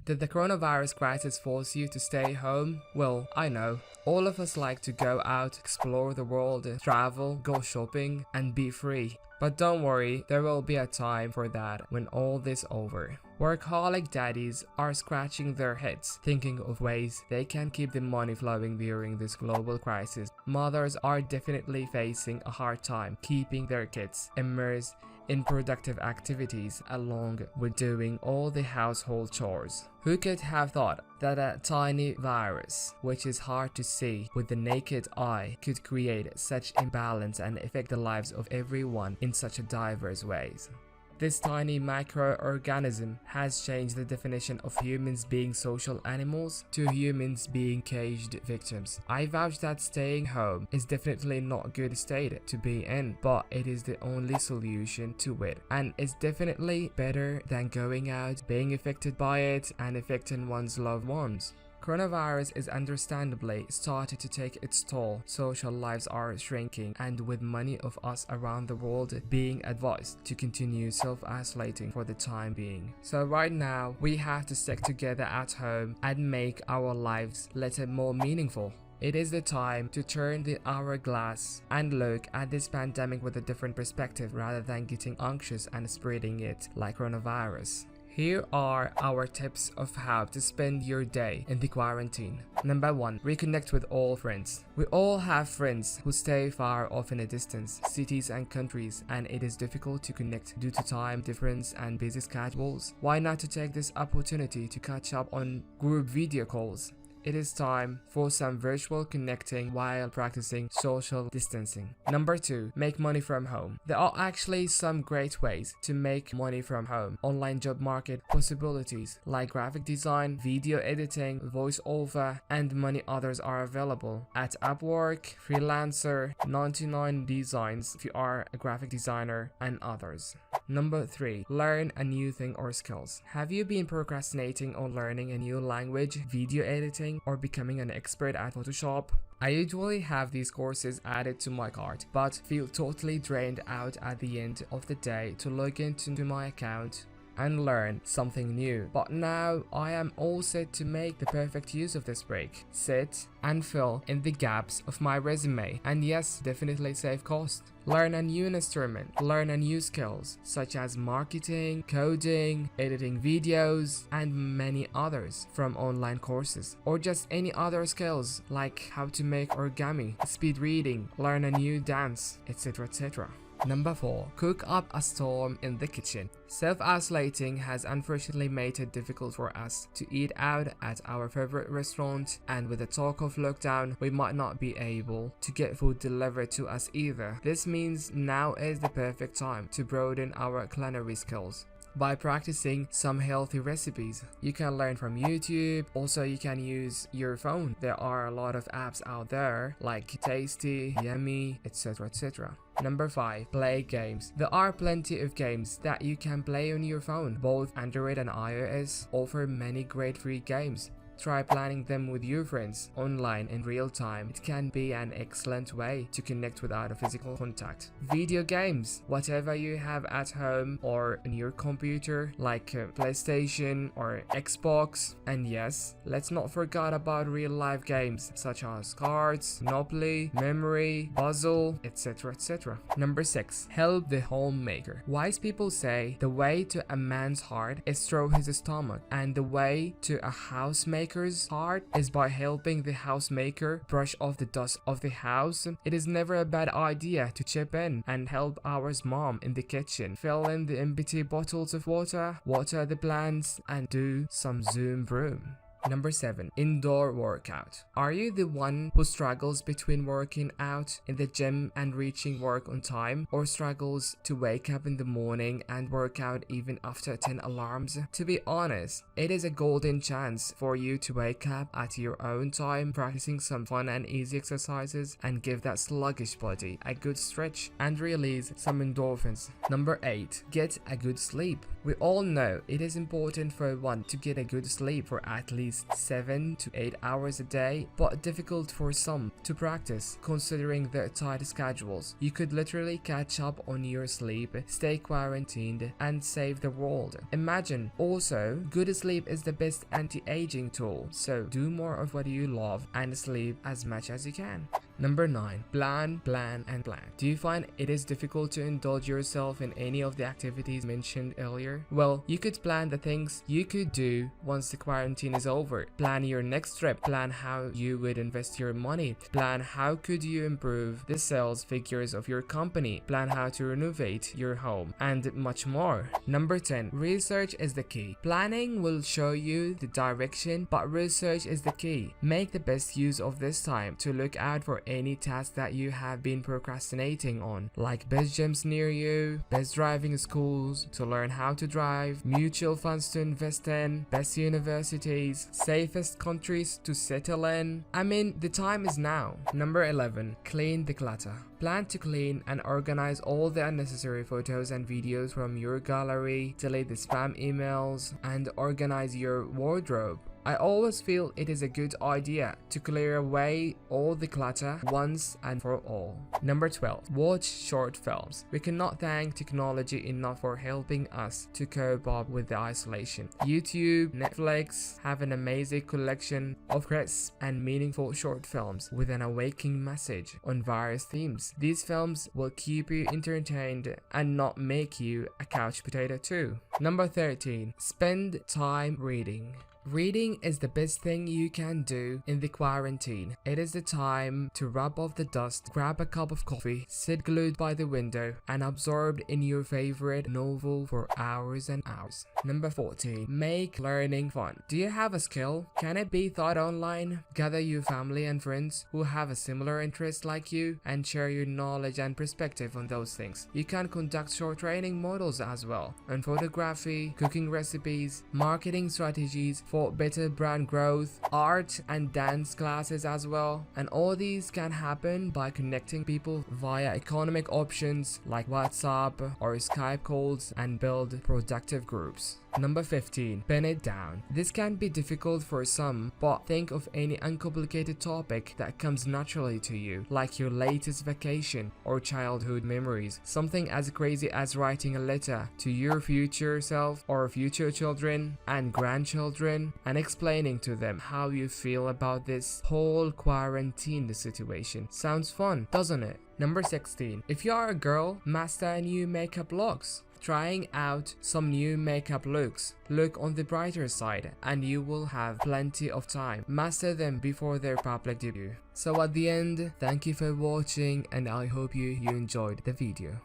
Did the coronavirus crisis force you to stay home? Well, I know. All of us like to go out, explore the world, travel, go shopping, and be free. But don't worry, there will be a time for that when all this over. Workaholic daddies are scratching their heads, thinking of ways they can keep the money flowing during this global crisis. Mothers are definitely facing a hard time keeping their kids immersed in productive activities along with doing all the household chores. Who could have thought that a tiny virus, which is hard to see with the naked eye, could create such imbalance and affect the lives of everyone in such a diverse ways? This tiny microorganism has changed the definition of humans being social animals to humans being caged victims. I vouch that staying home is definitely not a good state to be in, but it is the only solution to it, and it's definitely better than going out, being affected by it, and affecting one's loved ones. Coronavirus is understandably started to take its toll. Social lives are shrinking, and with many of us around the world being advised to continue self-isolating for the time being. So right now, we have to stick together at home and make our lives a little more meaningful. It is the time to turn the hourglass and look at this pandemic with a different perspective rather than getting anxious and spreading it like coronavirus. Here are our tips of how to spend your day in the quarantine. Number 1. Reconnect with old friends. We all have friends who stay far off in a distance, cities and countries, and it is difficult to connect due to time difference and busy schedules. Why not to take this opportunity to catch up on group video calls? It is time for some virtual connecting while practicing social distancing. Number 2. Make money from home. There are actually some great ways to make money from home. Online job market possibilities like graphic design, video editing, voiceover, and many others are available at Upwork, Freelancer, 99 Designs if you are a graphic designer, and others. Number 3. Learn a new thing or skills. Have you been procrastinating on learning a new language, video editing, or becoming an expert at Photoshop? I usually have these courses added to my cart, but feel totally drained out at the end of the day to log into my account and learn something new. But now I am all set to make the perfect use of this break. Sit and fill in the gaps of my resume, and yes, definitely save cost. Learn a new instrument, learn a new skills such as marketing, coding, editing videos, and many others from online courses, or just any other skills like how to make origami, speed reading, learn a new dance, etc, etc. Number 4. Cook up a storm in the kitchen. Self-isolating has unfortunately made it difficult for us to eat out at our favorite restaurant, and with the talk of lockdown, we might not be able to get food delivered to us either. This means now is the perfect time to broaden our culinary skills by practicing some healthy recipes. You can learn from YouTube. Also, you can use your phone. There are a lot of apps out there like Tasty, Yummy, etc, etc. Number 5. Play games. There are plenty of games that you can play on your phone. Both Android and iOS offer many great free games. Try planning them with your friends online in real time. It can be an excellent way to connect without a physical contact. Video games. Whatever you have at home or on your computer, like PlayStation or Xbox. And yes, let's not forget about real life games such as cards, Monopoly, Memory, Puzzle, etc, etc. Number 6. Help the homemaker. Wise people say the way to a man's heart is through his stomach, and the way to a housemaker's heart is by helping the housemaker brush off the dust of the house. It is never a bad idea to chip in and help our mom in the kitchen, fill in the empty bottles of water, water the plants, and do some Zoom broom. Number 7. Indoor workout. Are you the one who struggles between working out in the gym and reaching work on time, or struggles to wake up in the morning and work out even after 10 alarms? To be honest, it is a golden chance for you to wake up at your own time, practicing some fun and easy exercises, and give that sluggish body a good stretch and release some endorphins. Number 8. Get a good sleep. We all know it is important for one to get a good sleep for at least 7 to 8 hours a day, but difficult for some to practice considering their tight schedules. You could literally catch up on your sleep, stay quarantined, and save the world. Imagine also, good sleep is the best anti-aging tool, so do more of what you love and sleep as much as you can. Number 9. Plan, plan, and plan. Do you find it is difficult to indulge yourself in any of the activities mentioned earlier? Well, you could plan the things you could do once the quarantine is over. Plan your next trip. Plan how you would invest your money. Plan how could you improve the sales figures of your company. Plan how to renovate your home, and much more. Number 10. Research is the key. Planning will show you the direction, but research is the key. Make the best use of this time to look out for any task that you have been procrastinating on, like best gyms near you, best driving schools to learn how to drive, mutual funds to invest in, best universities, safest countries to settle in. I mean, the time is now. Number 11. Clean the clutter. Plan to clean and organize all the unnecessary photos and videos from your gallery, delete the spam emails, and organize your wardrobe. I always feel it is a good idea to clear away all the clutter once and for all. Number 12. Watch short films. We cannot thank technology enough for helping us to cope up with the isolation. YouTube, Netflix have an amazing collection of crisp and meaningful short films with an awakening message on various themes. These films will keep you entertained and not make you a couch potato too. Number 13. Spend time reading. Reading is the best thing you can do in the quarantine. It is the time to rub off the dust, grab a cup of coffee, sit glued by the window, and absorbed in your favorite novel for hours and hours. Number 14. Make learning fun. Do you have a skill? Can it be taught online? Gather your family and friends who have a similar interest like you and share your knowledge and perspective on those things. You can conduct short training models as well on photography, cooking recipes, marketing strategies, for better brand growth, art and dance classes as well. And all these can happen by connecting people via economic options like WhatsApp or Skype calls and build productive groups. Number 15. Pin it down. This can be difficult for some, but think of any uncomplicated topic that comes naturally to you, like your latest vacation or childhood memories. Something as crazy as writing a letter to your future self or future children and grandchildren and explaining to them how you feel about this whole quarantine situation. Sounds fun, doesn't it? Number 16. If you are a girl, master new makeup looks. Trying out some new makeup looks. Look on the brighter side and you will have plenty of time. Master them before their public debut. So at the end, thank you for watching and I hope you enjoyed the video.